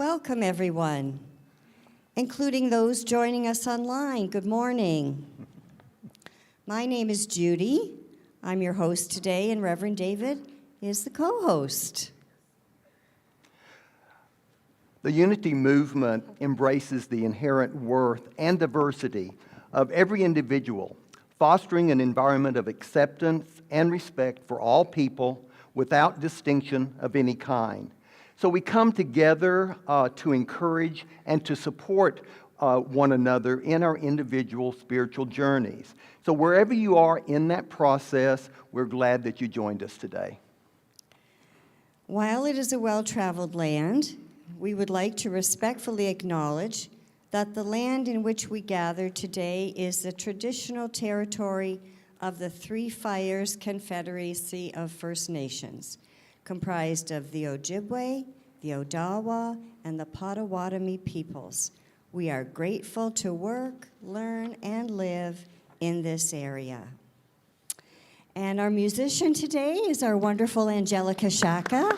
Welcome, everyone, including those joining us online. Good morning. My name is Judy. I'm your host today, and Reverend David is the co-host. The unity movement embraces the inherent worth and diversity of every individual, fostering an environment of acceptance and respect for all people without distinction of any kind. So we come together to encourage and to support one another in our individual spiritual journeys. So wherever you are in that process, we're glad that you joined us today. While it is a well-traveled land, we would like to respectfully acknowledge that the land in which we gather today is the traditional territory of the Three Fires Confederacy of First Nations, comprised of the Ojibwe, the Odawa, and the Potawatomi peoples. We are grateful to work, learn, and live in this area. And our musician today is our wonderful Angelica Shaka.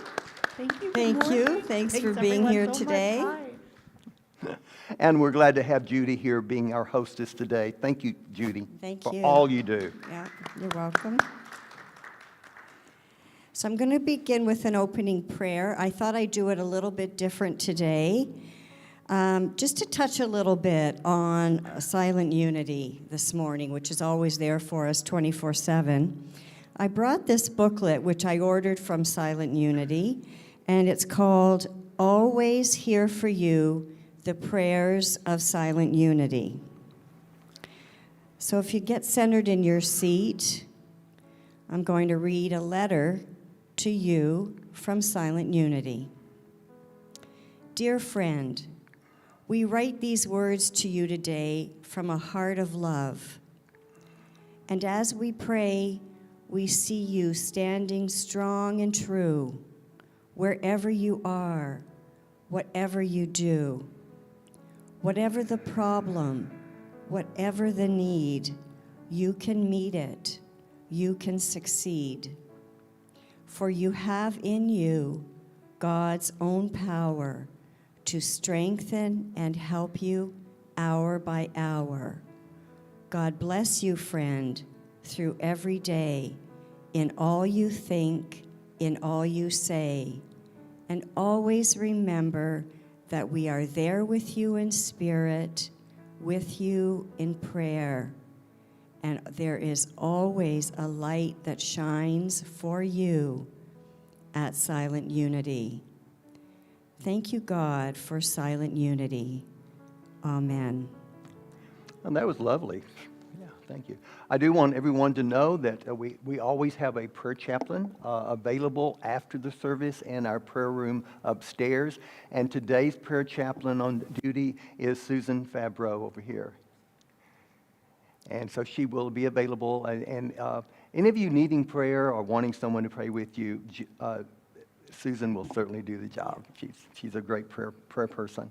Thank you. Thank you. Thanks for being here today. And we're glad to have Judy here being our hostess today. Thank you, Judy, for all you do. Yeah, you're welcome. So I'm going to begin with an opening prayer. I thought I'd do it a little bit different today, just to touch a little bit on silent unity this morning, which is always there for us 24/7. I brought this booklet, which I ordered from Silent Unity, and it's called Always Here for You, The Prayers of Silent Unity. So if you get centered in your seat, I'm going to read a letter to you from Silent Unity. Dear friend, we write these words to you today from a heart of love. And as we pray, we see you standing strong and true, wherever you are, whatever you do. Whatever the problem, whatever the need, you can meet it, you can succeed. For you have in you God's own power to strengthen and help you hour by hour. God bless you, friend, through every day, in all you think, in all you say. And always remember that we are there with you in spirit, with you in prayer. And there is always a light that shines for you at Silent Unity. Thank you, God, for Silent Unity. Amen. And that was lovely. Yeah, thank you. I do want everyone to know that we always have a prayer chaplain available after the service in our prayer room upstairs. And today's prayer chaplain on duty is Susan Fabreau over here. And so she will be available. And any of you needing prayer or wanting someone to pray with you, Susan will certainly do the job. She's a great prayer person.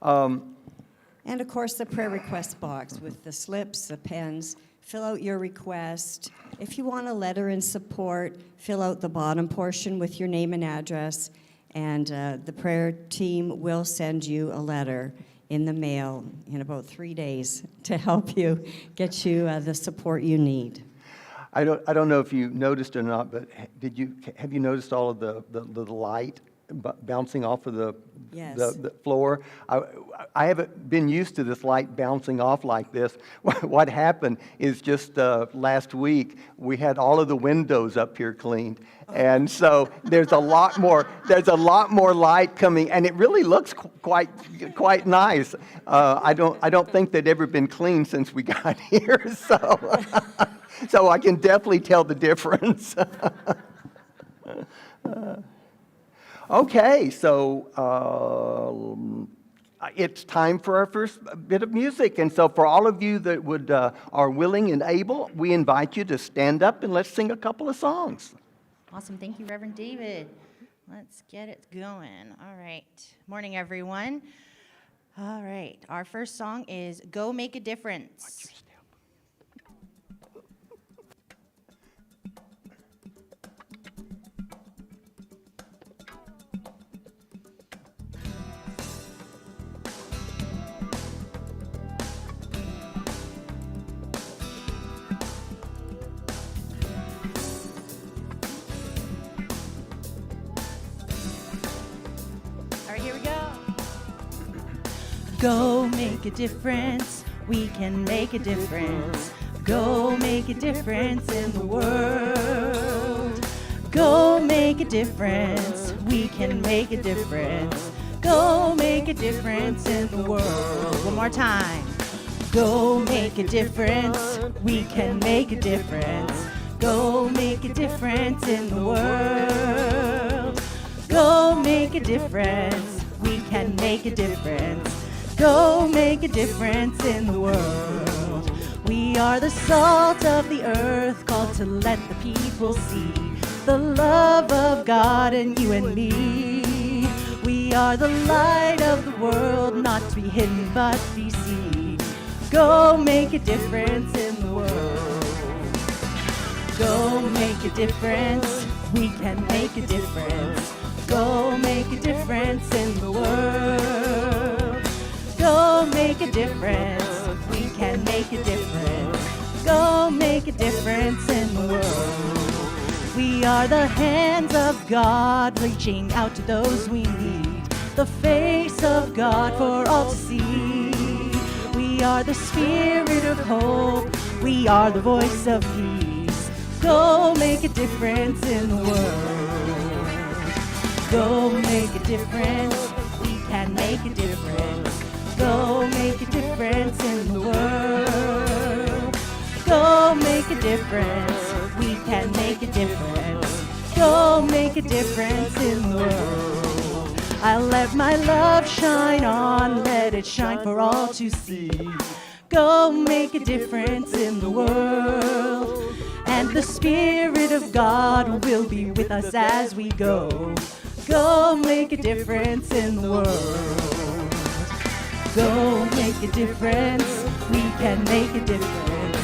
And of course, the prayer request box with the slips, the pens. Fill out your request. If you want a letter in support, fill out the bottom portion with your name and address, and the prayer team will send you a letter in the mail in about 3 days to help you get you the support you need. I don't know if you noticed or not, but have you noticed all of the light bouncing off of the floor? I haven't been used to this light bouncing off like this. What happened is just last week we had all of the windows up here cleaned, and so there's a lot more light coming, and it really looks quite nice. I don't think they'd ever been cleaned since we got here, so I can definitely tell the difference. Okay, so it's time for our first bit of music. And so for all of you that are willing and able, we invite you to stand up and let's sing a couple of songs. Awesome. Thank you, Reverend David. Let's get it going. All right. Morning, everyone. All right. Our first song is Go Make a Difference. Go make a difference. We can make a difference. Go make a difference in the world. Go make a difference. We can make a difference. Go make a difference in the world. One more time. Go make a difference. We can make a difference. Go make a difference in the world. Go make a difference. We can make a difference. Go make a difference in the world. We are the salt of the earth, called to let the people see the love of God in you and me. We are the light of the world, not to be hidden but be seen. Go make a difference in the world. Go make a difference. We can make a difference. Go make a difference in the world. Go make a difference. We can make a difference. Go make a difference in the world. We are the hands of God, reaching out to those we need. The face of God for all to see. We are the spirit of hope. We are the voice of peace. Go make a difference in the world. Go make a difference. We can make a difference. Go make a difference in the world. Go make a difference. We can make a difference. Go make a difference in the world. I'll let my love shine on, let it shine for all to see. Go make a difference in the world. And the Spirit of God will be with us as we go. Go make a difference in the world. Go make a difference. We can make a difference.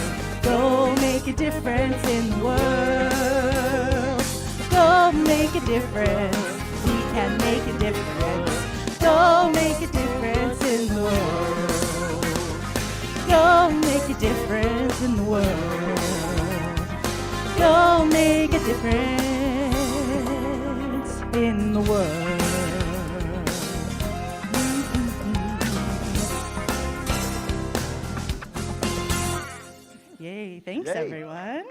Go make a difference in the world. Go make a difference. We can make a difference. Go make a difference in the world. Go make a difference in the world. Go make a difference in the world. Yay, thanks everyone.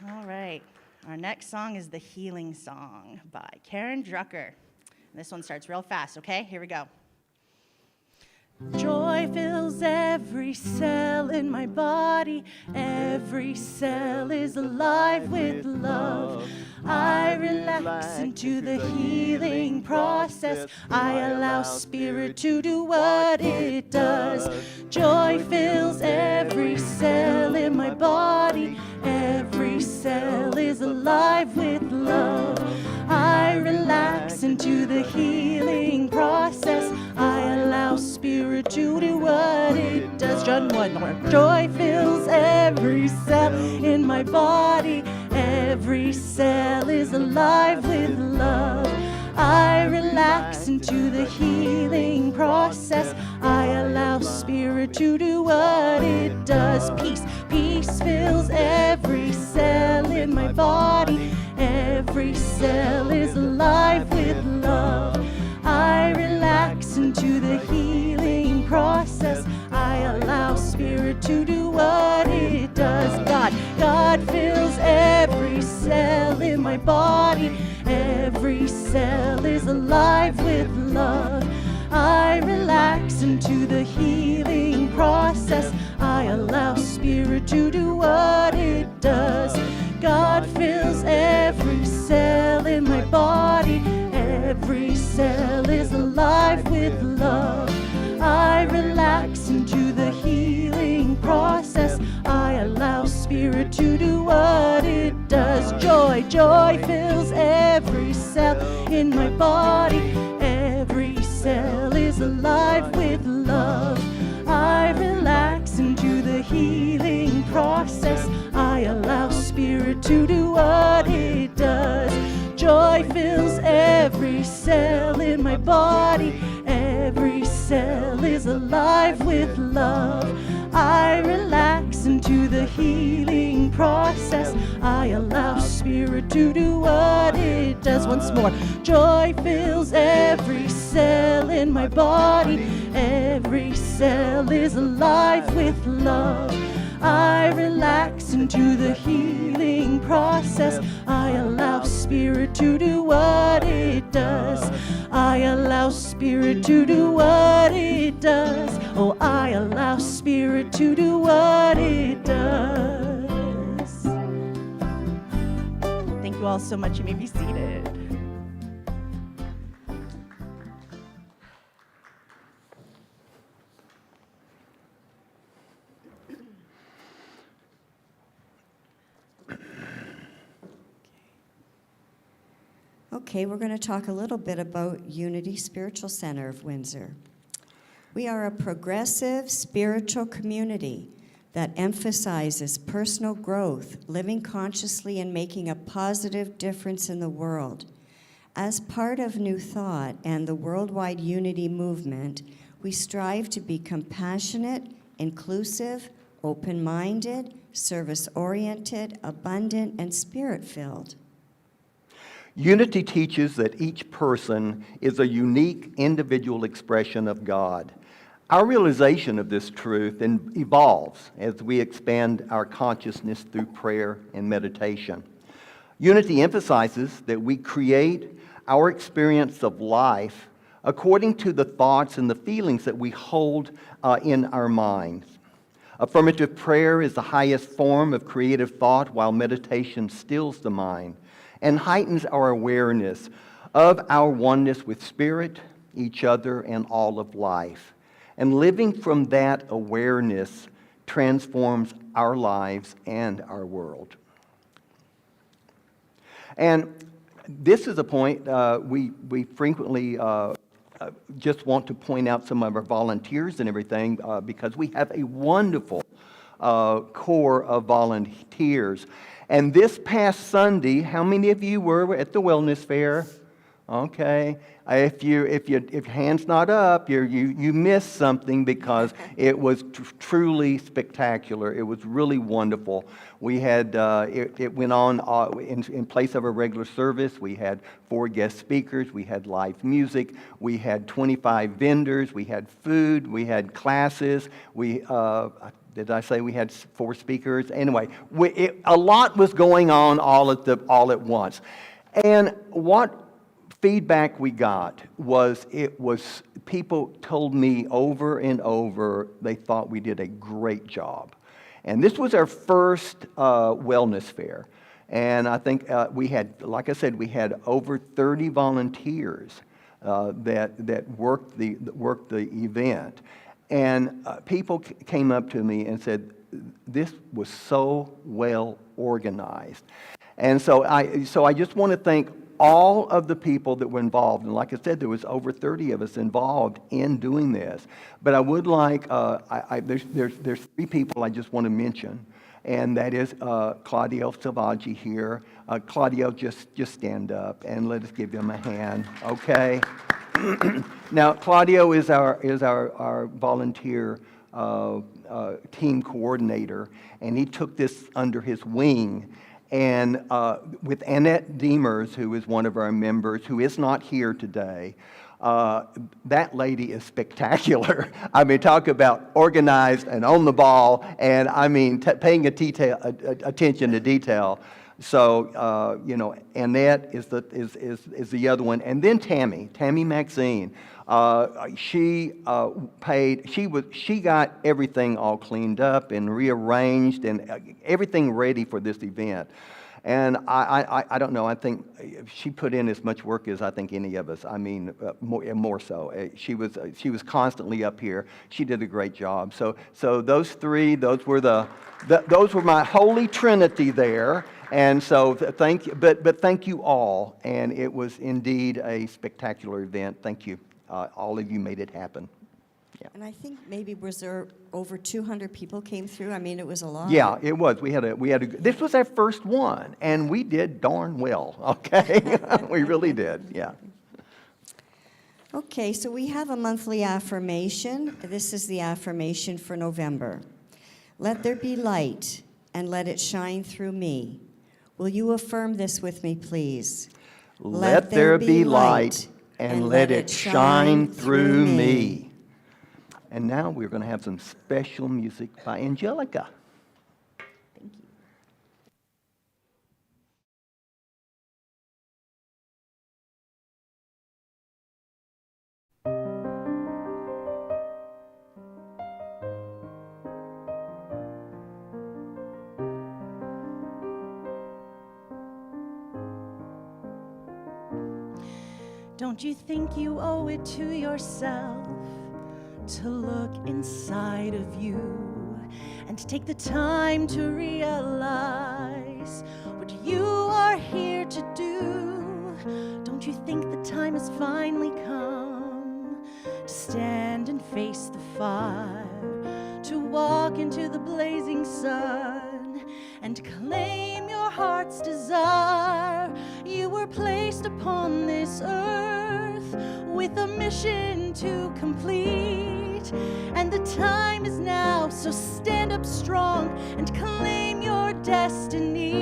All right, our next song is the Healing Song by Karen Drucker. This one starts real fast, okay? Here we go. Joy fills every cell in my body. Every cell is alive with love. I relax into the healing process. I allow Spirit to do what it does. Joy fills every cell in my body. Every cell is alive with love. I relax into the healing process. I allow Spirit to do what it does. John 1 more. Joy fills every cell in my body. Every cell is alive with love. I relax into the healing process. I allow Spirit to do what it does. Peace, peace fills every cell in my body. Every cell is alive with love. I relax into the healing process. I allow Spirit to do what it does. God fills every cell in my body. Every cell is alive with love. I relax into the healing process. I allow Spirit to do what it does. God fills every cell in my body. Every cell is alive with love. I relax into the healing process. I allow Spirit to do what it does. Joy, joy fills every cell in my body. Every cell is alive with love. I relax into the healing process. I allow Spirit to do what it does. Joy fills every cell in my body. Every cell is alive with love. I relax relax into the healing process. I allow Spirit to do what it does. Once more, joy fills every cell in my body. Every cell is alive with love. I relax into the healing process. I allow Spirit to do what it does. I allow Spirit to do what it does. Oh, I allow Spirit to do what it does. Thank you all so much. You may be seated. Okay, we're going to talk a little bit about Unity Spiritual Center of Windsor. We are a progressive spiritual community that emphasizes personal growth, living consciously, and making a positive difference in the world. As part of New Thought and the worldwide unity movement, we strive to be compassionate, inclusive, open-minded, service-oriented, abundant, and spirit-filled. Unity teaches that each person is a unique individual expression of God. Our realization of this truth evolves as we expand our consciousness through prayer and meditation. Unity emphasizes that we create our experience of life according to the thoughts and the feelings that we hold in our minds. Affirmative prayer is the highest form of creative thought, while meditation stills the mind and heightens our awareness of our oneness with Spirit, each other, and all of life. And living from that awareness transforms our lives and our world. And this is a point we frequently just want to point out some of our volunteers and everything because we have a wonderful core of volunteers. And this past Sunday, how many of you were at the wellness fair? Okay. If your hand's not up, you missed something because it was truly spectacular. It was really wonderful. We had it went on in place of a regular service. We had 4 guest speakers. We had live music. We had 25 vendors. We had food. We had classes. Did I say we had 4 speakers? Anyway, a lot was going on all at once. And what feedback we got was people told me over and over they thought we did a great job. And this was our first wellness fair. And I think we had, like I said, we had over 30 volunteers that worked the event. And people came up to me and said, this was so well organized. And so I just want to thank all of the people that were involved. And like I said, there was over 30 of us involved in doing this. But I would like, there's 3 people I just want to mention. And that is Claudio Salvaggi here. Claudio, just stand up and let us give him a hand, okay? Now, Claudio is our volunteer team coordinator, and he took this under his wing. And with Annette Demers, who is one of our members, who is not here today, that lady is spectacular. I mean, talk about organized and on the ball, and I mean, paying attention to detail. So, Annette is the other one, and then Tammy Maxine. She got everything all cleaned up and rearranged and everything ready for this event. And I don't know. I think she put in as much work as I think any of us. I mean, more so. She was constantly up here. She did a great job. So those 3, those were my holy trinity there. And so thank you, but thank you all. And it was indeed a spectacular event. Thank you. All of you made it happen. Yeah. And I think maybe was there over 200 people came through? I mean, it was a lot. Yeah, it was. We had a. This was our first one, and we did darn well. Okay, we really did. Yeah. Okay, so we have a monthly affirmation. This is the affirmation for November. Let there be light, and let it shine through me. Will you affirm this with me, please? Let there be light, and let it shine through me. And now we're going to have some special music by Angelica. Thank you. Don't you think you owe it to yourself to look inside of you and to take the time to realize what you are here to do? Don't you think the time has finally come to stand and face the fire, to walk into the blazing sun and claim your heart's desire? You were placed upon this earth with a mission to complete, and the time is now, so stand up strong and claim your destiny.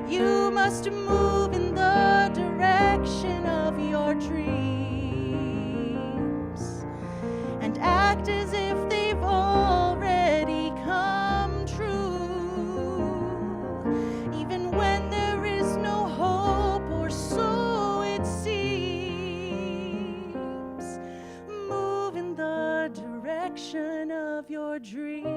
You must move in the direction of your dreams and act as if they've already come true, even when there is no hope, or so it seems. Move in the direction of your dreams.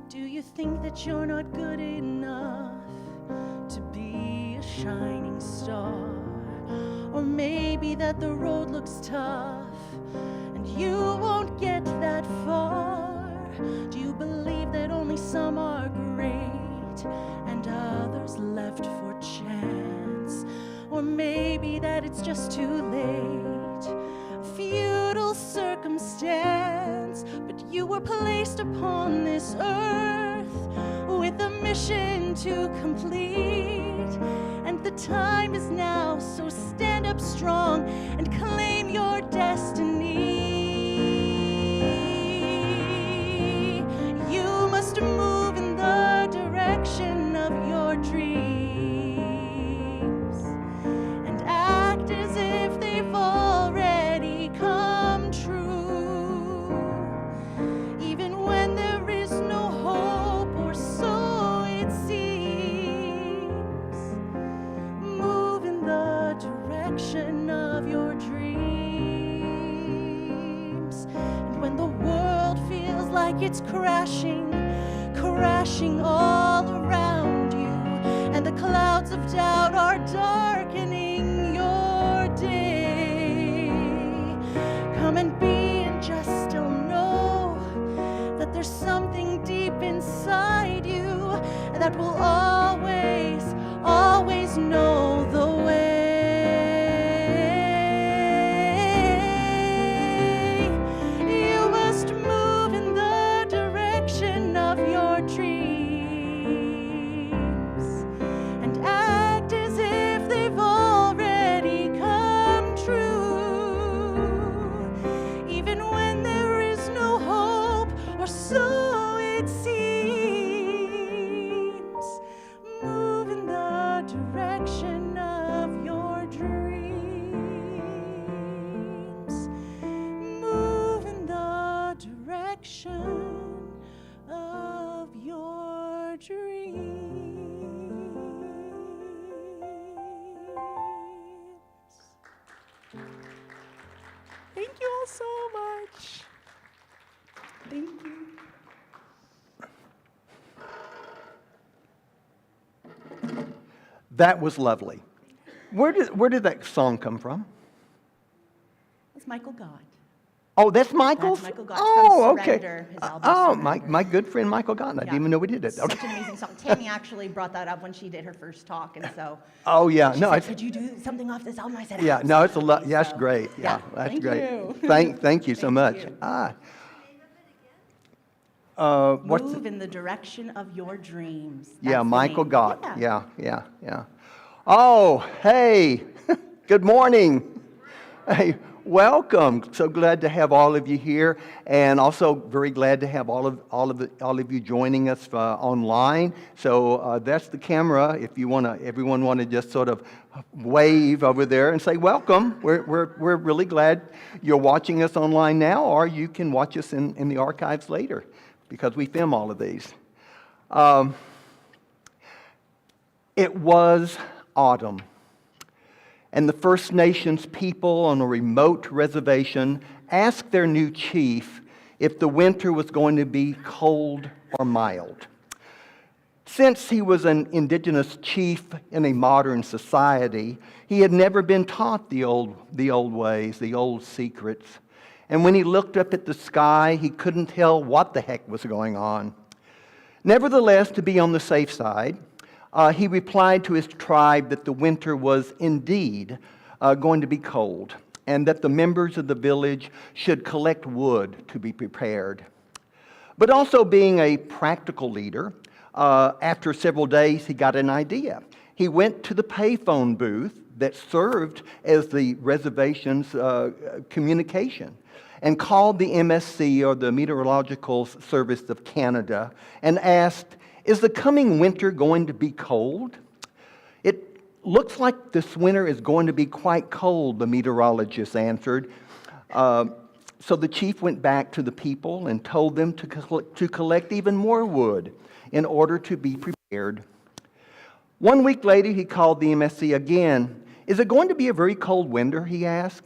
Do you think that you're not good enough to be a shining star? Or maybe that the road looks tough and you won't get that far? Do you believe that only some are great and others left for chance? Or maybe that it's just too late, a futile circumstance? But you were placed upon this earth with a mission to complete, and the time is now, so stand up strong and claim your destiny. You must move in the direction of your dreams and act as if they've already come true, even when there is no hope, or so it seems. Move in the direction of your dreams. And when the world feels like it's crashing, crashing all around you, and the clouds of doubt are darkening your day, come and be and just still know that there's something deep inside you that will always, always know the way. You must move in the direction of your dreams and act as if they've already come true, even when there is no hope, or so it seems. Move in the direction of your dreams. Move in the direction of your dreams. Thank you all so much. Thank you. That was lovely. Where did that song come from? It's Michael God. Oh, that's Michael's? That's Michael Gott's Oh, from okay. Surrender, his album Oh, Surrender. my good friend Michael Gott. I didn't even know we did it. Such Okay. an amazing song. Tammy actually brought that up when she did her first talk, and so Oh, yeah. she No, said, it's, could you do something off this album? I said, yeah, no, it's a lot. absolutely. Yeah, that's So, great. Yeah, that's thank great. you. Thank you so Thank much. you. What's Move in the direction of your dreams. Yeah, That's the Michael name. Gott. Yeah. Yeah. Oh, hey. Good morning. Hey, welcome. So glad to have all of you here, and also very glad to have all of you joining us online. So that's the camera. If you everyone want to just sort of wave over there and say welcome. We're really glad you're watching us online now, or you can watch us in the archives later, because we film all of these. It was autumn, and the First Nations people on a remote reservation asked their new chief if the winter was going to be cold or mild. Since he was an indigenous chief in a modern society, he had never been taught the old ways, the old secrets. And when he looked up at the sky, he couldn't tell what the heck was going on. Nevertheless, to be on the safe side, he replied to his tribe that the winter was indeed going to be cold, and that the members of the village should collect wood to be prepared. But also, being a practical leader, after several days he got an idea. He went to the payphone booth that served as the reservation's communication, and called the MSC, or the Meteorological Service of Canada, and asked, "Is the coming winter going to be cold?" "It looks like this winter is going to be quite cold," the meteorologist answered. So the chief went back to the people and told them to collect even more wood in order to be prepared. 1 week later, he called the MSC again. "Is it going to be a very cold winter?" he asked.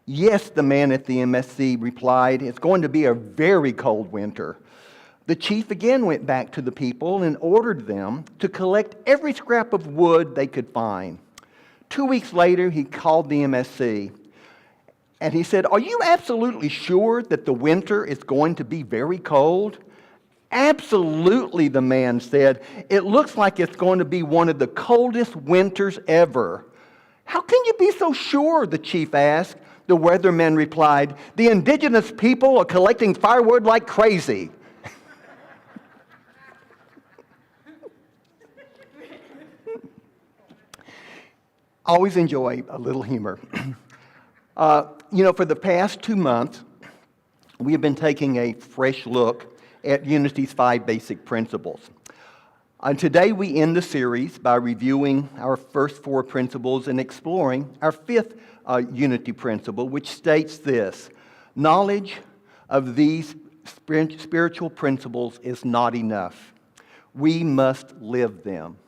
"Yes," the man at the MSC replied. "It's going to be a very cold winter." The chief again went back to the people and ordered them to collect every scrap of wood they could find. 2 weeks later, he called the MSC, and he said, "Are you absolutely sure that the winter is going to be very cold?" "Absolutely," the man said. "It looks like it's going to be one of the coldest winters ever." "How can you be so sure?" the chief asked. The weatherman replied, "The indigenous people are collecting firewood like crazy." Always enjoy a little humor. For the past 2 months, we have been taking a fresh look at Unity's 5 basic principles. And today we end the series by reviewing our first 4 principles and exploring our 5th Unity principle, which states this: knowledge of these spiritual principles is not enough. We must live them.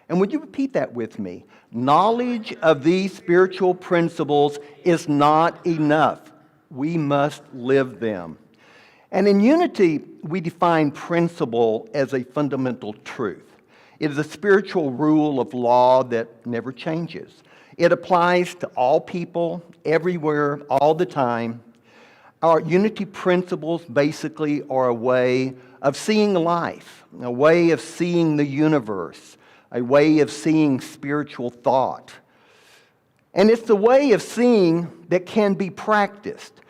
And would you repeat that with me? Knowledge of these spiritual principles is not enough. We must live them. And in Unity, we define principle as a fundamental truth. It is a spiritual rule of law that never changes. It applies to all people, everywhere, all the time. Our Unity principles basically are a way of seeing life, a way of seeing the universe, a way of seeing spiritual thought. And it's the way of seeing that can be practiced.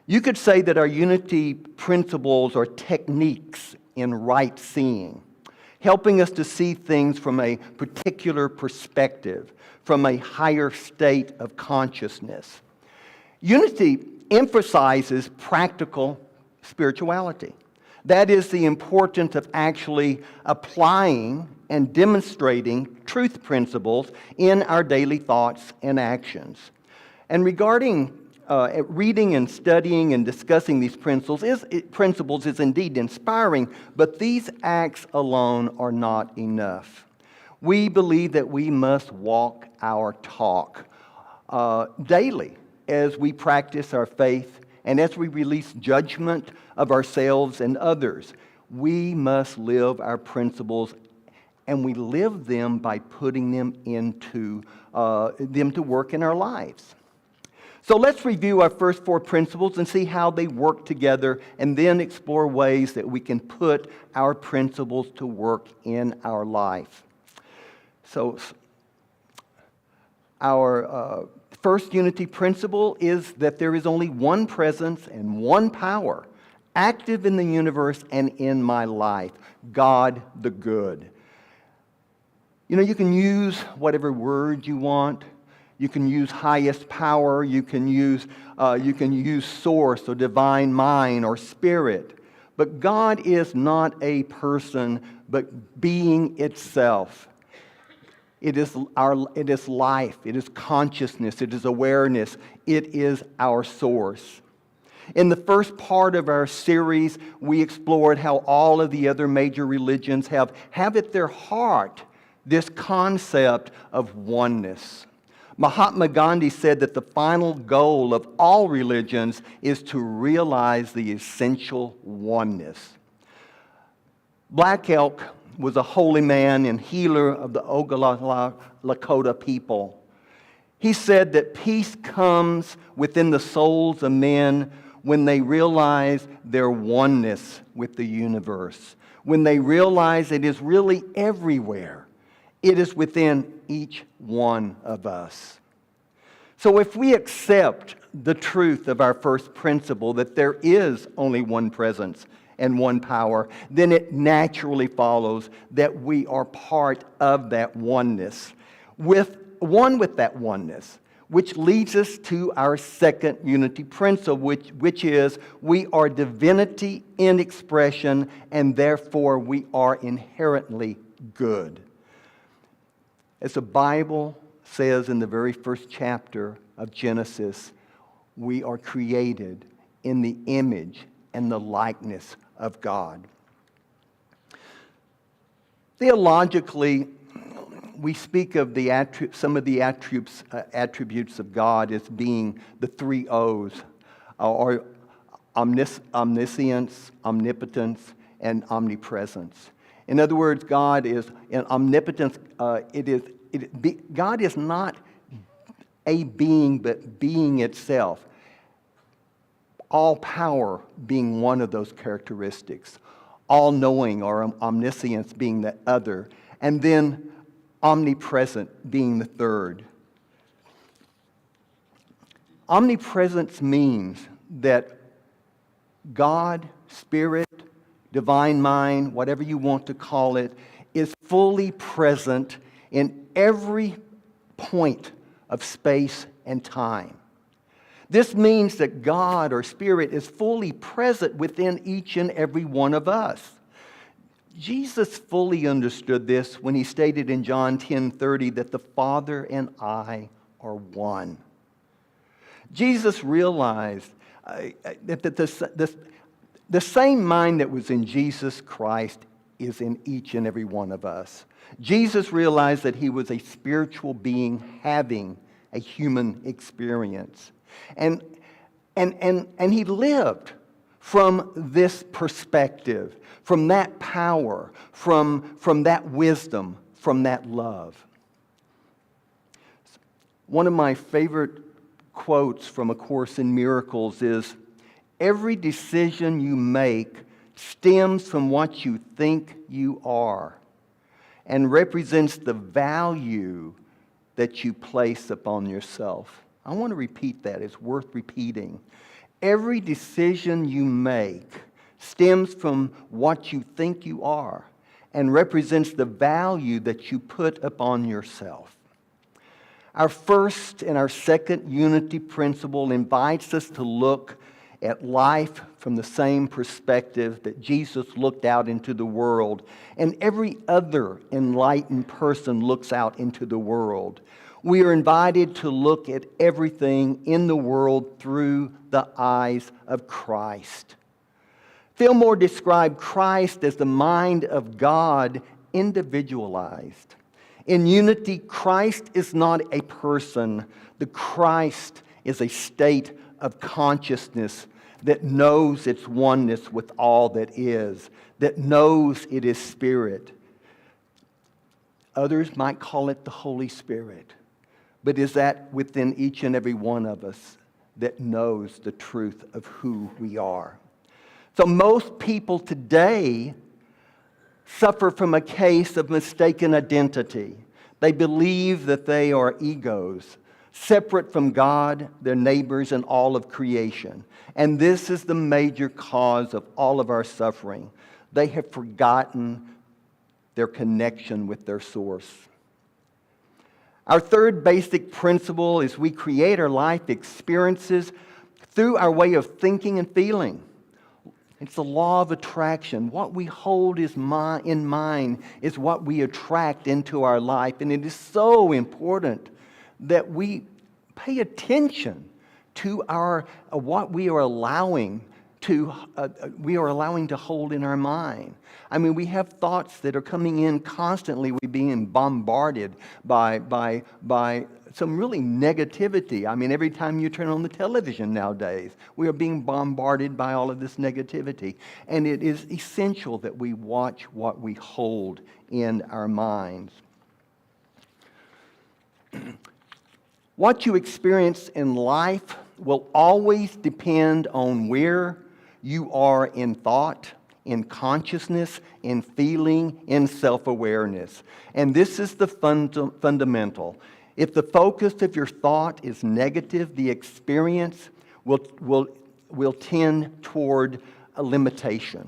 You could say that our Unity principles are techniques in right seeing, helping us to see things from a particular perspective, from a higher state of consciousness. Unity emphasizes practical spirituality. That is the importance of actually applying and demonstrating truth principles in our daily thoughts and actions. And regarding reading and studying and discussing these principles is indeed inspiring, but these acts alone are not enough. We believe that we must walk our talk daily as we practice our faith and as we release judgment of ourselves and others. We must live our principles, and we live them by putting them to work in our lives. So let's review our first 4 principles and see how they work together, and then explore ways that we can put our principles to work in our life. So our first Unity principle is that there is only one presence and one power active in the universe and in my life: God the good. You can use whatever word you want. You can use highest power. You can use source or divine mind or spirit. But God is not a person, but being itself. It is life. It is consciousness. It is awareness. It is our source. In the first part of our series, we explored how all of the other major religions have at their heart this concept of oneness. Mahatma Gandhi said that the final goal of all religions is to realize the essential oneness. Black Elk was a holy man and healer of the Oglala Lakota people. He said that peace comes within the souls of men when they realize their oneness with the universe, when they realize it is really everywhere. It is within each one of us. So if we accept the truth of our first principle, that there is only one presence and one power, then it naturally follows that we are part of that oneness, with that oneness, which leads us to our second unity principle, which is we are divinity in expression, and therefore we are inherently good. As the Bible says in the very first chapter of Genesis, we are created in the image and the likeness of God. Theologically, we speak of some of the attributes of God as being the three O's, or omniscience, omnipotence, and omnipresence. In other words, God is in omnipotence. God is not a being, but being itself. All power being one of those characteristics. All-knowing or omniscience being the other. And then omnipresent being the third. Omnipresence means that God, Spirit, divine mind, whatever you want to call it, is fully present in every point of space and time. This means that God or Spirit is fully present within each and every one of us. Jesus fully understood this when he stated in John 10:30 that the Father and I are one. Jesus realized that the same mind that was in Jesus Christ is in each and every one of us. Jesus realized that he was a spiritual being having a human experience. And he lived from this perspective, from that power, from that wisdom, from that love. One of my favorite quotes from A Course in Miracles is, "Every decision you make stems from what you think you are and represents the value that you place upon yourself." I want to repeat that. It's worth repeating. Every decision you make stems from what you think you are and represents the value that you put upon yourself. Our first and our second unity principle invites us to look at life from the same perspective that Jesus looked out into the world, and every other enlightened person looks out into the world. We are invited to look at everything in the world through the eyes of Christ. Fillmore described Christ as the mind of God individualized. In unity, Christ is not a person. The Christ is a state of consciousness that knows its oneness with all that is, that knows it is Spirit. Others might call it the Holy Spirit. But is that within each and every one of us that knows the truth of who we are? So most people today suffer from a case of mistaken identity. They believe that they are egos, separate from God, their neighbors, and all of creation. And this is the major cause of all of our suffering. They have forgotten their connection with their source. Our third basic principle is we create our life experiences through our way of thinking and feeling. It's the law of attraction. What we hold in mind is what we attract into our life. And it is so important that we pay attention to what we are allowing to hold in our mind. I mean, we have thoughts that are coming in constantly. We're being bombarded by some really negativity. I mean, every time you turn on the television nowadays, we are being bombarded by all of this negativity. And it is essential that we watch what we hold in our minds. What you experience in life will always depend on where you are in thought, in consciousness, in feeling, in self-awareness. And this is the fundamental. If the focus of your thought is negative, the experience will tend toward a limitation.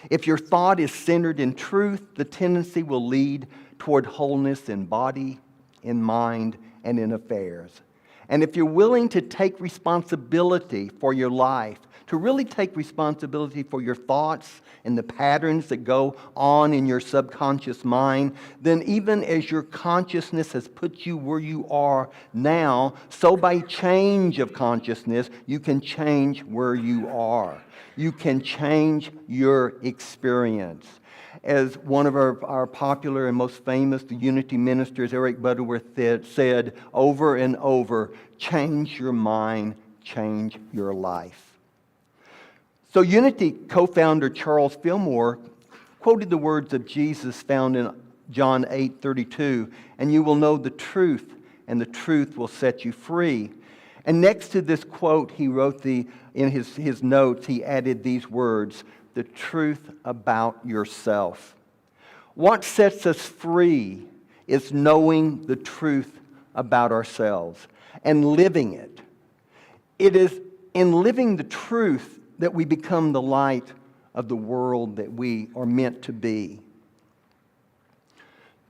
If your thought is centered in truth, the tendency will lead toward wholeness in body, in mind, and in affairs. And if you're willing to take responsibility for your life, to really take responsibility for your thoughts and the patterns that go on in your subconscious mind, then even as your consciousness has put you where you are now, so by change of consciousness, you can change where you are. You can change your experience. As one of our popular and most famous Unity ministers, Eric Butterworth, said over and over, change your mind, change your life. So Unity co-founder Charles Fillmore quoted the words of Jesus found in John 8:32, and you will know the truth, and the truth will set you free. And next to this quote, he wrote in his notes, he added these words, the truth about yourself. What sets us free is knowing the truth about ourselves and living it. It is in living the truth that we become the light of the world that we are meant to be.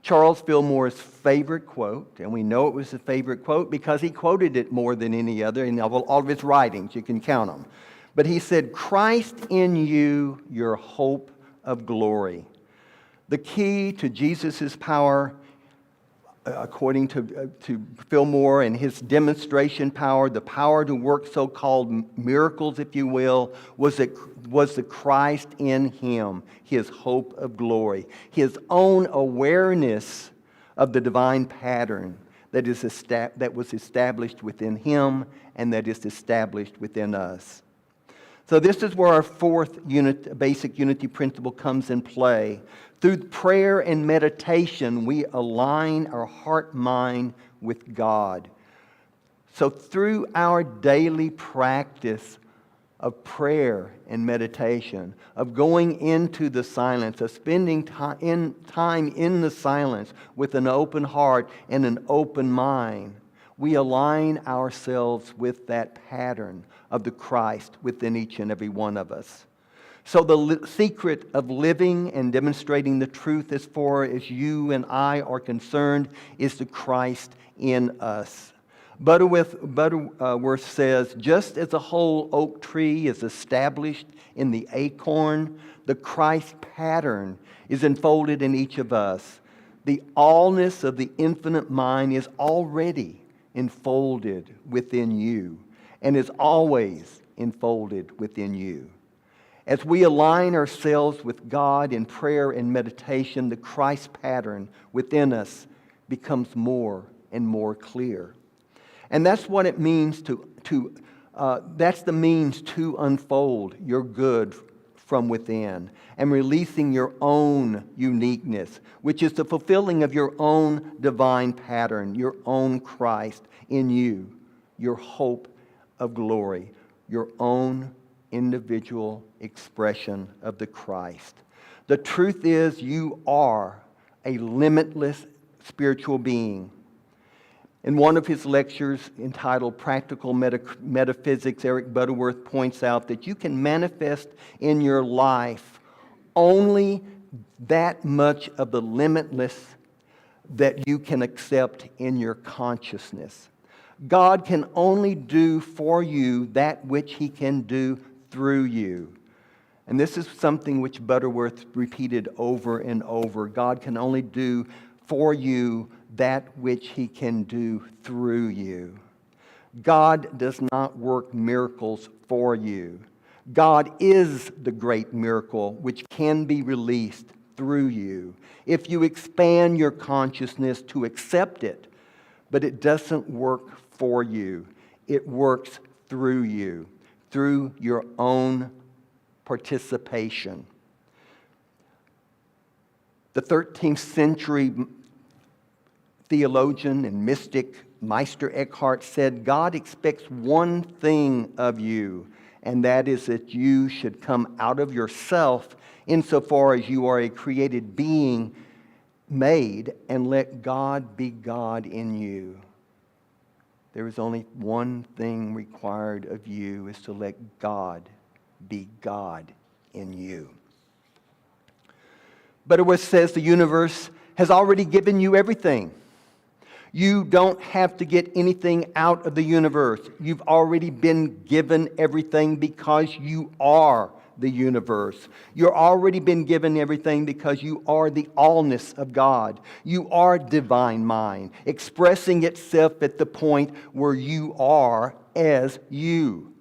Charles Fillmore's favorite quote, and we know it was a favorite quote because he quoted it more than any other in all of his writings. You can count them. But he said, Christ in you, your hope of glory. The key to Jesus' power, according to Fillmore and his demonstration power, the power to work so-called miracles, if you will, was the Christ in him, his hope of glory, his own awareness of the divine pattern that was established within him and that is established within us. So this is where our fourth basic unity principle comes in play. Through prayer and meditation, we align our heart-mind with God. So through our daily practice of prayer and meditation, of going into the silence, of spending time in the silence with an open heart and an open mind, we align ourselves with that pattern of the Christ within each and every one of us. So the secret of living and demonstrating the truth as far as you and I are concerned is the Christ in us. Butterworth says, just as a whole oak tree is established in the acorn, the Christ pattern is enfolded in each of us. The allness of the infinite mind is already enfolded within you and is always enfolded within you. As we align ourselves with God in prayer and meditation, the Christ pattern within us becomes more and more clear. And that's what it means that's the means to unfold your good from within and releasing your own uniqueness, which is the fulfilling of your own divine pattern, your own Christ in you, your hope of glory, your own individual expression of the Christ. The truth is, you are a limitless spiritual being. In one of his lectures entitled Practical Metaphysics, Eric Butterworth points out that you can manifest in your life only that much of the limitless that you can accept in your consciousness. God can only do for you that which He can do through you. And this is something which Butterworth repeated over and over. God can only do for you that which He can do through you. God does not work miracles for you. God is the great miracle which can be released through you if you expand your consciousness to accept it. But it doesn't work for you. It works through you, through your own participation. The 13th century theologian and mystic Meister Eckhart said, God expects one thing of you, and that is that you should come out of yourself insofar as you are a created being made, and let God be God in you. There is only one thing required of you, is to let God be God in you. Butterworth says the universe has already given you everything. You don't have to get anything out of the universe. You've already been given everything because you are the universe. You've already been given everything because you are the allness of God. You are divine mind, expressing itself at the point where you are as you.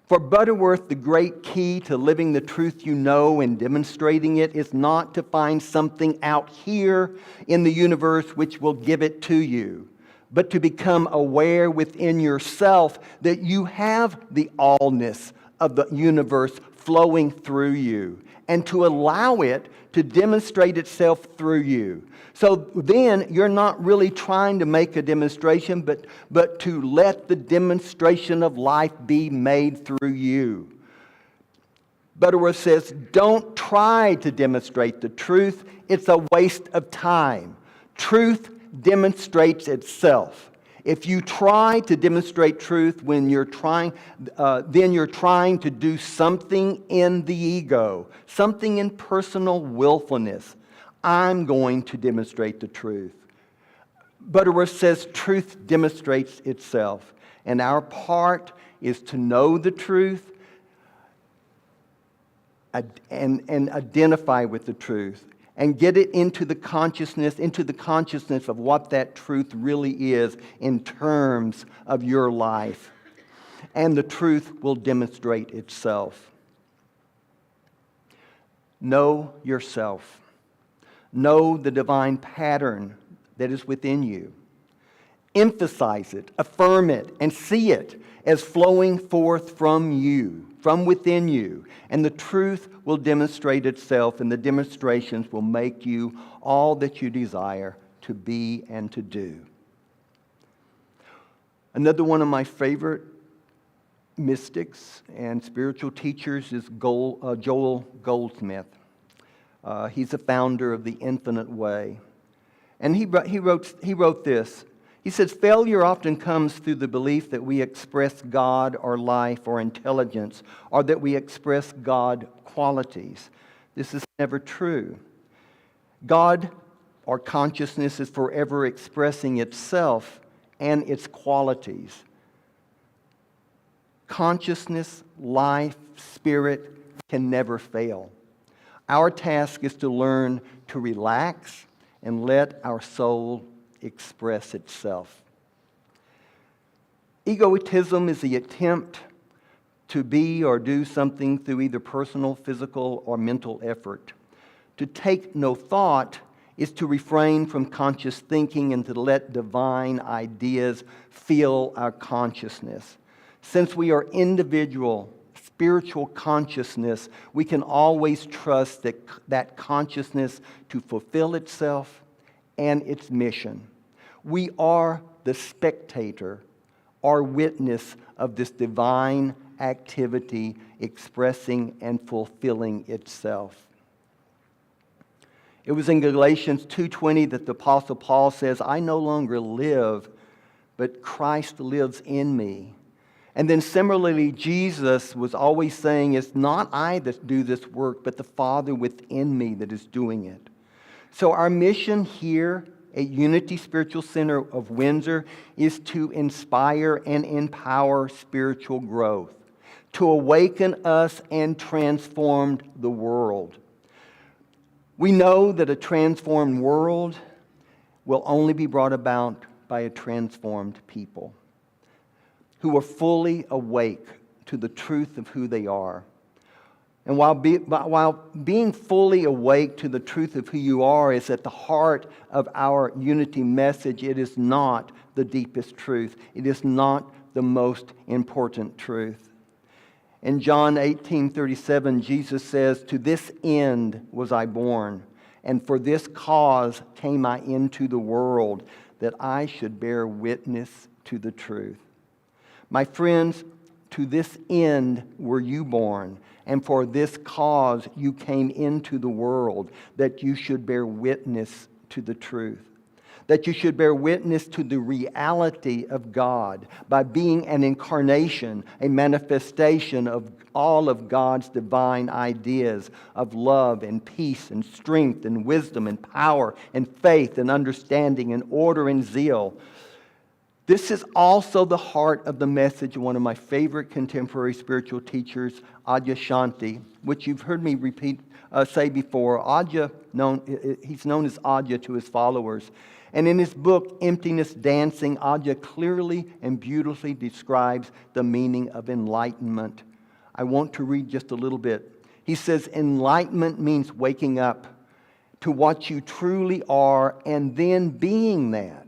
For Butterworth, the great key to living the truth you know and demonstrating it is not to find something out here in the universe which will give it to you, but to become aware within yourself that you have the allness of the universe flowing through you, and to allow it to demonstrate itself through you. So then you're not really trying to make a demonstration, but to let the demonstration of life be made through you. Butterworth says, don't try to demonstrate the truth. It's a waste of time. Truth demonstrates itself. If you try to demonstrate truth when you're trying, then you're trying to do something in the ego, something in personal willfulness. I'm going to demonstrate the truth. Butterworth says truth demonstrates itself, and our part is to know the truth and identify with the truth, and get it into the consciousness of what that truth really is in terms of your life. And the truth will demonstrate itself. Know yourself. Know the divine pattern that is within you. Emphasize it, affirm it, and see it as flowing forth from you, from within you. And the truth will demonstrate itself, and the demonstrations will make you all that you desire to be and to do. Another one of my favorite mystics and spiritual teachers is Joel Goldsmith. He's the founder of the Infinite Way. And he wrote this. He says, failure often comes through the belief that we express God or life or intelligence, or that we express God qualities. This is never true. God or consciousness is forever expressing itself and its qualities. Consciousness, life, spirit can never fail. Our task is to learn to relax and let our soul express itself. Egotism is the attempt to be or do something through either personal, physical, or mental effort. To take no thought is to refrain from conscious thinking and to let divine ideas fill our consciousness. Since we are individual, spiritual consciousness, we can always trust that consciousness to fulfill itself and its mission. We are the spectator or witness of this divine activity expressing and fulfilling itself. It was in Galatians 2:20 that the Apostle Paul says, I no longer live, but Christ lives in me. And then similarly, Jesus was always saying, it's not I that do this work, but the Father within me that is doing it. So our mission here at Unity Spiritual Center of Windsor is to inspire and empower spiritual growth, to awaken us and transform the world. We know that a transformed world will only be brought about by a transformed people who are fully awake to the truth of who they are. And while being fully awake to the truth of who you are is at the heart of our unity message, it is not the deepest truth. It is not the most important truth. In John 18:37, Jesus says, "To this end was I born, and for this cause came I into the world, that I should bear witness to the truth." My friends, to this end were you born, and for this cause you came into the world, that you should bear witness to the truth. That you should bear witness to the reality of God by being an incarnation, a manifestation of all of God's divine ideas of love and peace and strength and wisdom and power and faith and understanding and order and zeal. This is also the heart of the message of one of my favorite contemporary spiritual teachers, Adyashanti, which you've heard me say before. He's known as Adya to his followers. And in his book, Emptiness Dancing, Adya clearly and beautifully describes the meaning of enlightenment. I want to read just a little bit. He says, enlightenment means waking up to what you truly are and then being that.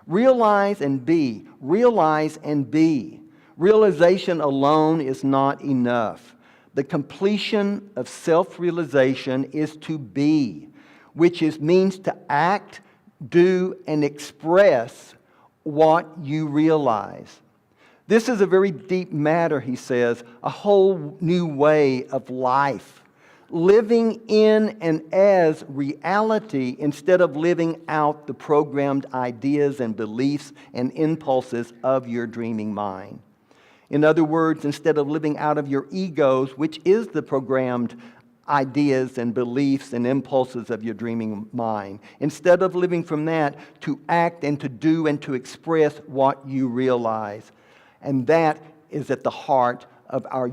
Realize and be. Realize and be. Realization alone is not enough. The completion of self-realization is to be, which means to act, do, and express what you realize. This is a very deep matter, he says, a whole new way of life. Living in and as reality instead of living out the programmed ideas and beliefs and impulses of your dreaming mind. In other words, instead of living out of your egos, which is the programmed ideas and beliefs and impulses of your dreaming mind, instead of living from that, to act and to do and to express what you realize. And that is at the heart of our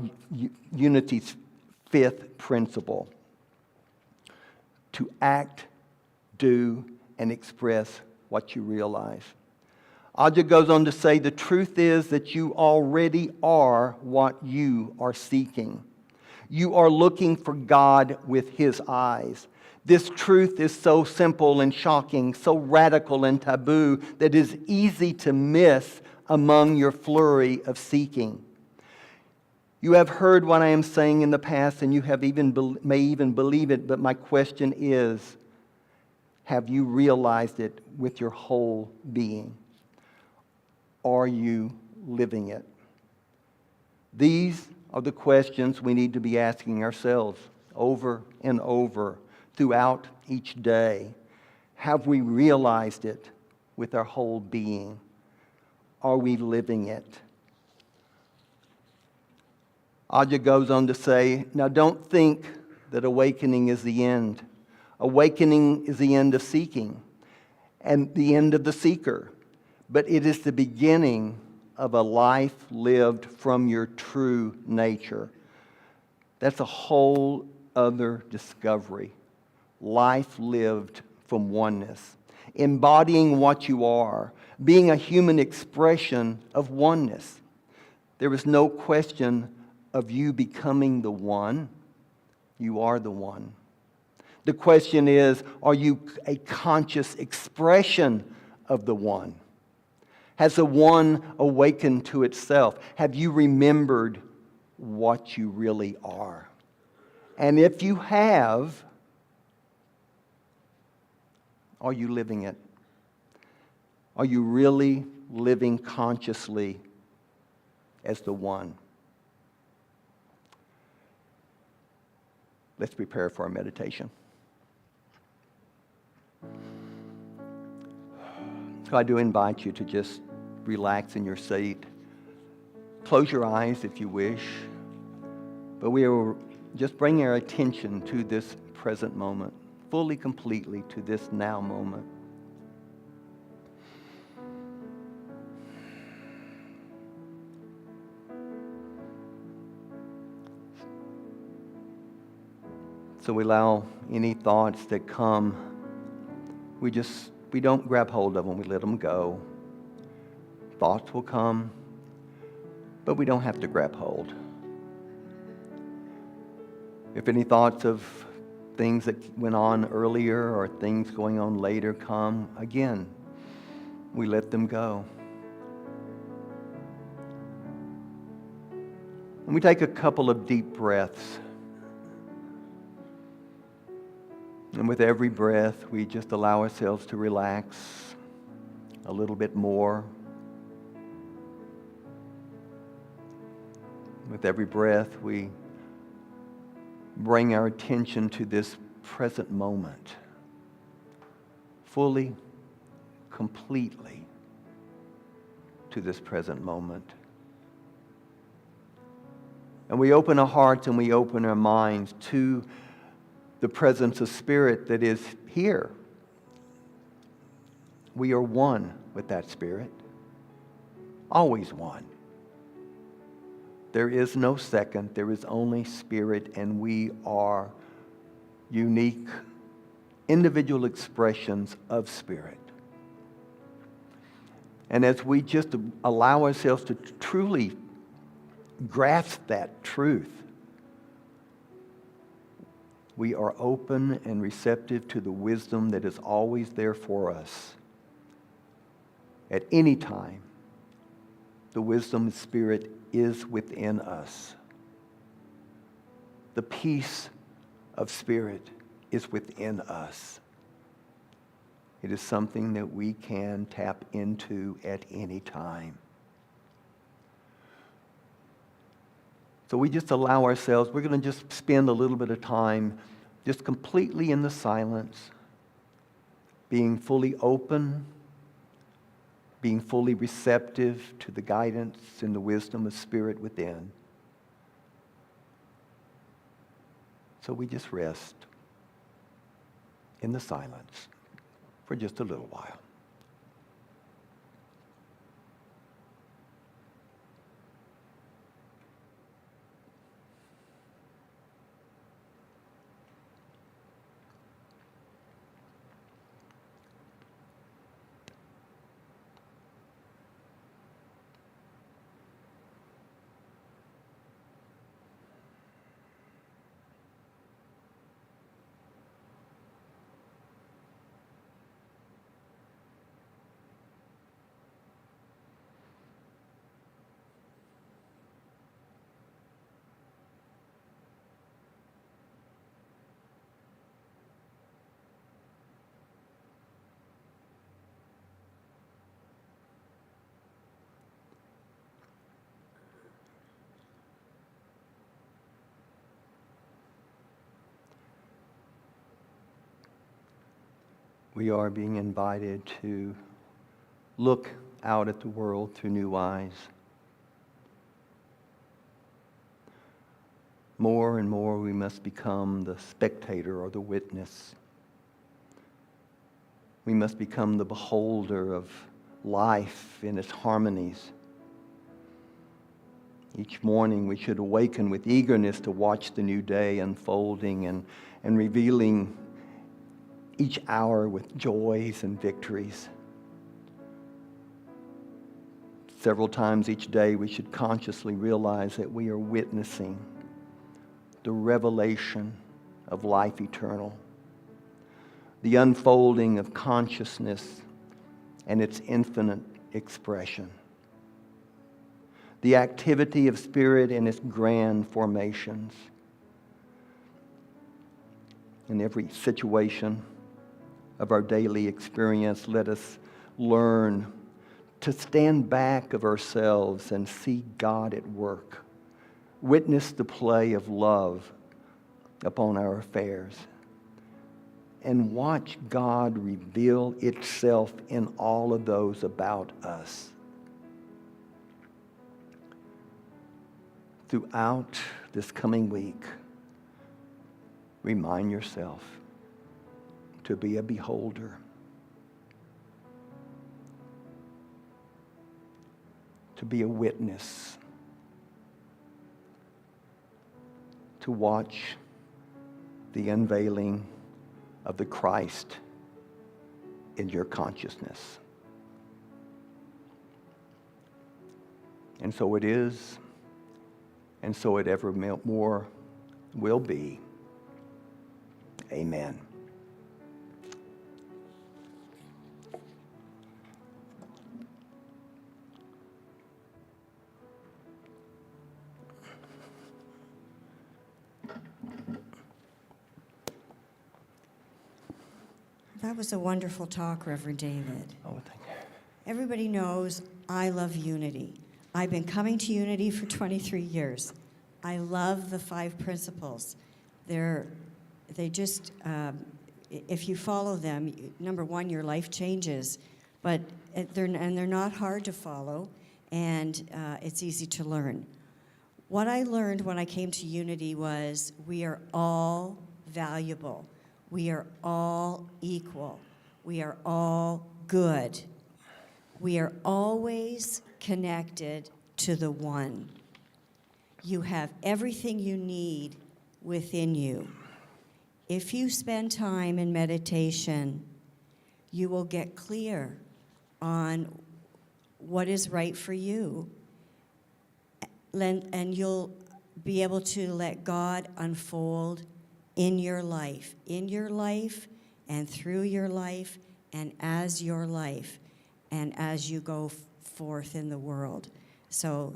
Unity's fifth principle. To act, do, and express what you realize. Adya goes on to say, the truth is that you already are what you are seeking. You are looking for God with His eyes. This truth is so simple and shocking, so radical and taboo that it is easy to miss among your flurry of seeking. You have heard what I am saying in the past, and you may even believe it, but my question is, have you realized it with your whole being? Are you living it? These are the questions we need to be asking ourselves over and over throughout each day. Have we realized it with our whole being? Are we living it? Adya goes on to say, now don't think that awakening is the end. Awakening is the end of seeking and the end of the seeker. But it is the beginning of a life lived from your true nature. That's a whole other discovery. Life lived from oneness. Embodying what you are. Being a human expression of oneness. There is no question of you becoming the one. You are the one. The question is, are you a conscious expression of the one? Has the one awakened to itself? Have you remembered what you really are? And if you have, are you living it? Are you really living consciously as the one? Let's prepare for our meditation. So I do invite you to just relax in your seat. Close your eyes if you wish. But we will just bring our attention to this present moment, fully, completely to this now moment. So we allow any thoughts that come, we don't grab hold of them, we let them go. Thoughts will come, but we don't have to grab hold. If any thoughts of things that went on earlier or things going on later come, again, we let them go. And we take a couple of deep breaths. And with every breath, we just allow ourselves to relax a little bit more. With every breath, we bring our attention to this present moment, fully, completely to this present moment. And we open our hearts and we open our minds to the presence of Spirit that is here. We are one with that Spirit, always one. There is no second, there is only Spirit, and we are unique, individual expressions of Spirit. And as we just allow ourselves to truly grasp that truth, we are open and receptive to the wisdom that is always there for us. At any time, the wisdom of Spirit is within us. The peace of Spirit is within us. It is something that we can tap into at any time. So we just allow ourselves, we're going to just spend a little bit of time just completely in the silence, being fully open, being fully receptive to the guidance and the wisdom of Spirit within. So we just rest in the silence for just a little while. We are being invited to look out at the world through new eyes. More and more we must become the spectator or the witness. We must become the beholder of life in its harmonies. Each morning we should awaken with eagerness to watch the new day unfolding and revealing each hour with joys and victories. Several times each day we should consciously realize that we are witnessing the revelation of life eternal, the unfolding of consciousness and its infinite expression, the activity of Spirit in its grand formations. In every situation of our daily experience, let us learn to stand back of ourselves and see God at work. Witness the play of love upon our affairs. And watch God reveal itself in all of those about us. Throughout this coming week, remind yourself to be a beholder, to be a the unveiling of the Christ in your consciousness. And so it is, and so it evermore will be. Amen. That was a wonderful talk, Reverend David. Oh, thank you. Everybody knows I love unity. I've been coming to unity for 23 years. I love the 5 principles. They just, if you follow them, number one, your life changes, but they're not hard to follow, and it's easy to learn. What I learned when I came to unity was we are all valuable. We are all equal. We are all good. We are always connected to the one. You have everything you need within you. If you spend time in meditation, you will get clear on what is right for you, and you'll be able to let God unfold in your life and through your life and as your life and as you go forth in the world. So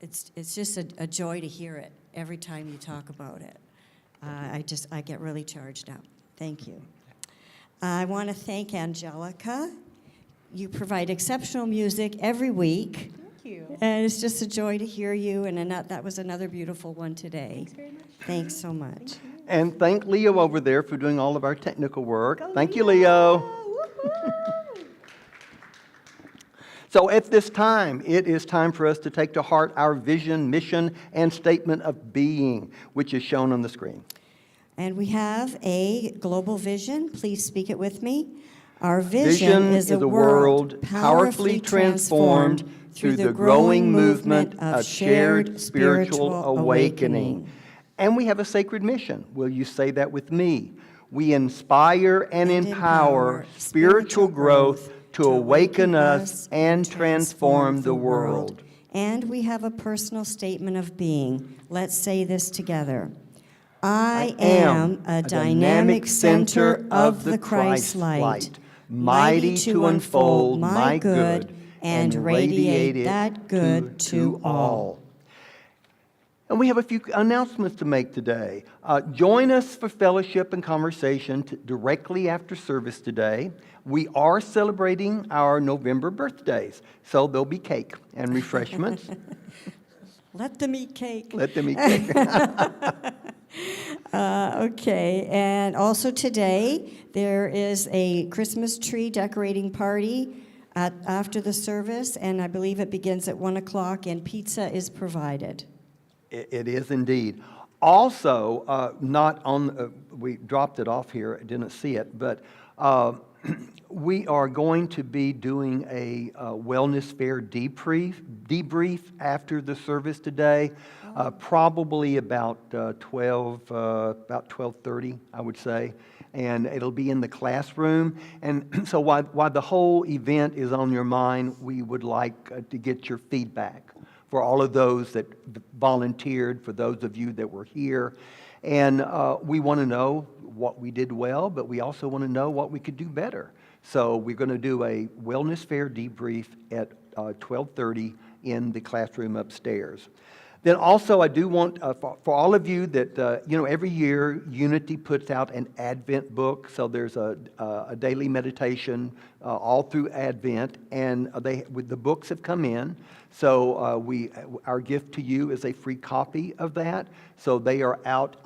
it's just a joy to hear it every time you talk about it. I get really charged up. Thank you. I want to thank Angelica. You provide exceptional music every week. Thank you. And it's just a joy to hear you, and that was another beautiful one today. Thanks very much. Thanks so much. And thank Leo over there for doing all of our technical work. Go Thank you, Leo. Woo-hoo! So at this time, it is time for us to take to heart our vision, mission, and statement of being, which is shown on the screen. And we have a global vision. Please speak it with me. Our vision is a world powerfully transformed through the growing movement of shared spiritual awakening. And we have a sacred mission. Will you say that with me? We inspire and empower spiritual growth to awaken us and transform the world. And we have a personal statement of being. Let's say this together. I am a dynamic center of the Christ light, mighty to unfold my good and radiate that good to all. And we have a few announcements to make today. Join us for fellowship and conversation directly after service today. We are celebrating our November birthdays, so there'll be cake and refreshments. Let them eat cake. Let them eat cake. Okay, and also today there is a Christmas tree decorating party after the service, and I believe it begins at 1 o'clock, and pizza is provided. It is indeed. Also, not on, we dropped it off here, I didn't see it, but we are going to be doing a wellness fair debrief after the service today, probably about 12:30, I would say, and it'll be in the classroom. And so while the whole event is on your mind, we would like to get your feedback for all of those that volunteered, for those of you that were here. And we want to know what we did well, but we also want to know what we could do better. So we're going to do a wellness fair debrief at 12:30 in the classroom upstairs. Then also I do want, for all of you that, every year Unity puts out an Advent book. So there's a daily meditation all through Advent, and the books have come in. So our gift to you is a free copy of that. So they are out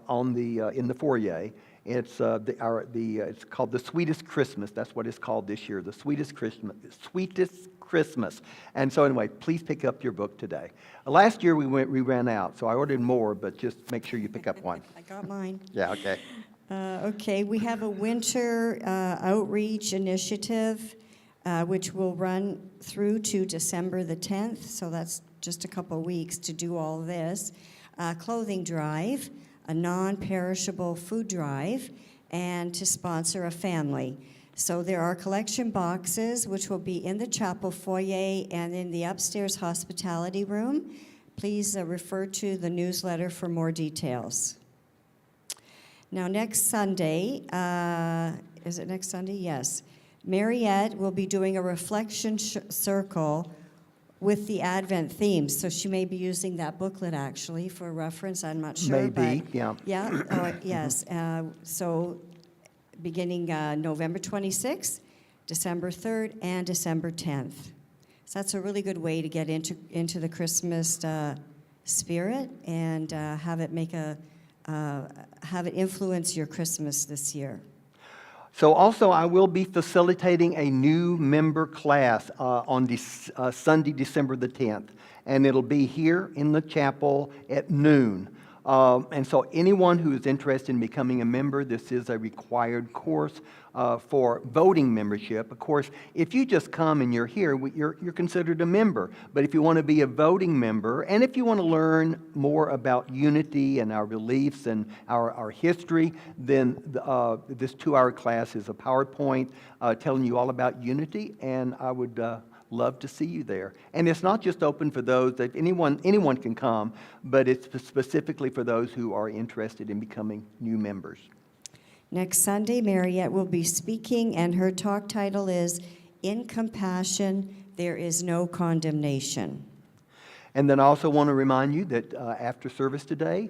in the foyer. It's it's called The Sweetest Christmas. That's what it's called this year, The Sweetest Christmas. And so anyway, please pick up your book today. Last year we ran out, so I ordered more, but just make sure you pick up one. I got mine. Yeah, okay. Okay, we have a winter outreach initiative, which will run through to December the 10th, so that's just a couple weeks to do all this. Clothing drive. a non-perishable food drive and to sponsor a family. So there are collection boxes which will be in the chapel foyer and in the upstairs hospitality room. Please refer to the newsletter for more details. Now next Sunday, is it next Sunday? Yes. Mariette will be doing a reflection circle with the Advent themes. So she may be using that booklet actually for reference. I'm not sure. Maybe, but yeah. Yeah, oh, yes. So beginning November 26th, December 3rd, and December 10th. So that's a really good way to get into the Christmas spirit and have it influence your Christmas this year. So also, I will be facilitating a new member class on Sunday, December the 10th. And it'll be here in the chapel at noon. And so anyone who is interested in becoming a member, this is a required course for voting membership. Of course, if you just come and you're here, you're considered a member. But if you want to be a voting member, and if you want to learn more about unity and our beliefs and our history, then this 2-hour class is a PowerPoint telling you all about unity, and I would love to see you there. And it's not just open for those that anyone can come, but it's specifically for those who are interested in becoming new members. Next Sunday, Mariette will be speaking, and her talk title is In Compassion, There Is No Condemnation. And then I also want to remind you that after service today,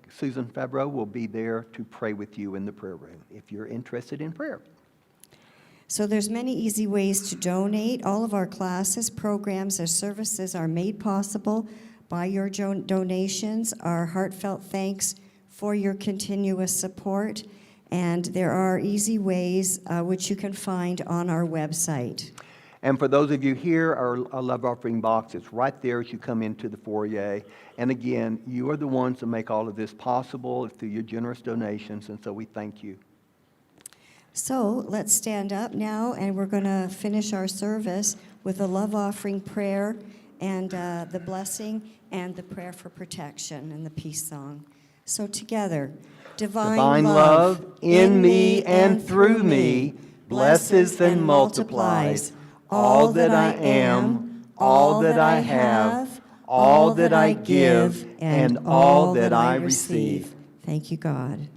Susan Fabreau will be there to pray with you in the prayer room if you're interested in prayer. So there's many easy ways to donate. All of our classes, programs, or services are made possible by your donations. Our heartfelt thanks for your continuous support. And there are easy ways which you can find on our website. And for those of you here, our love offering box is right there as you come into the foyer. And again, you are the ones that make all of this possible through your generous donations, and so we thank you. So let's stand up now, and we're going to finish our service with a love offering prayer and the blessing and the prayer for protection and the peace song. So together, divine love in me and through me blesses and multiplies all that I am, all that I have, all that I give, and all that I receive. Thank you, God.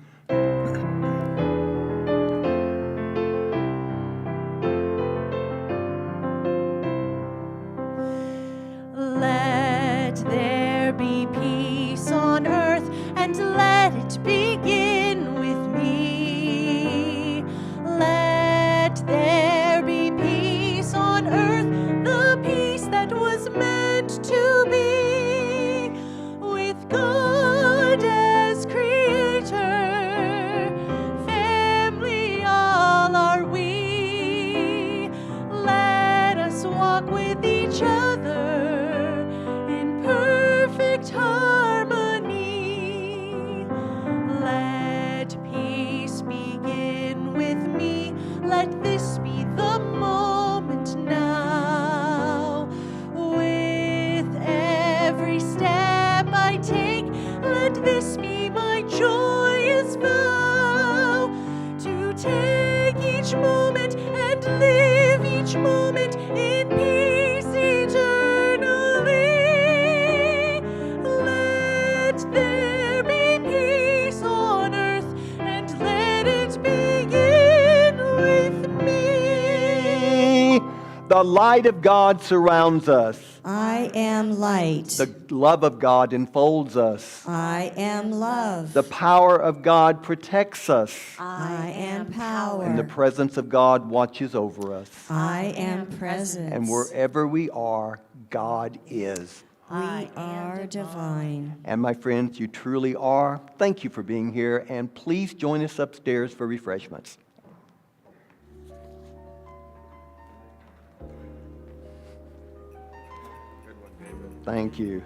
Let there be peace on earth, and let it begin with me. Let there be peace on earth, the peace that was meant to be, with God as creator, family all are we. Let us walk with each other in perfect harmony. Let peace begin with me. Let this be the moment now. With every step I take, let this be my joyous vow, to take each moment and live each moment in peace eternally. Let there be peace on earth, and let it begin with me. The light of God surrounds us. I am light. The love of God enfolds us. I am love. The power of God protects us. I am power. And the presence of God watches over us. I am presence. And wherever we are, God is. We are divine. And my friends, you truly are. Thank you for being here, and please join us upstairs for refreshments. Thank you.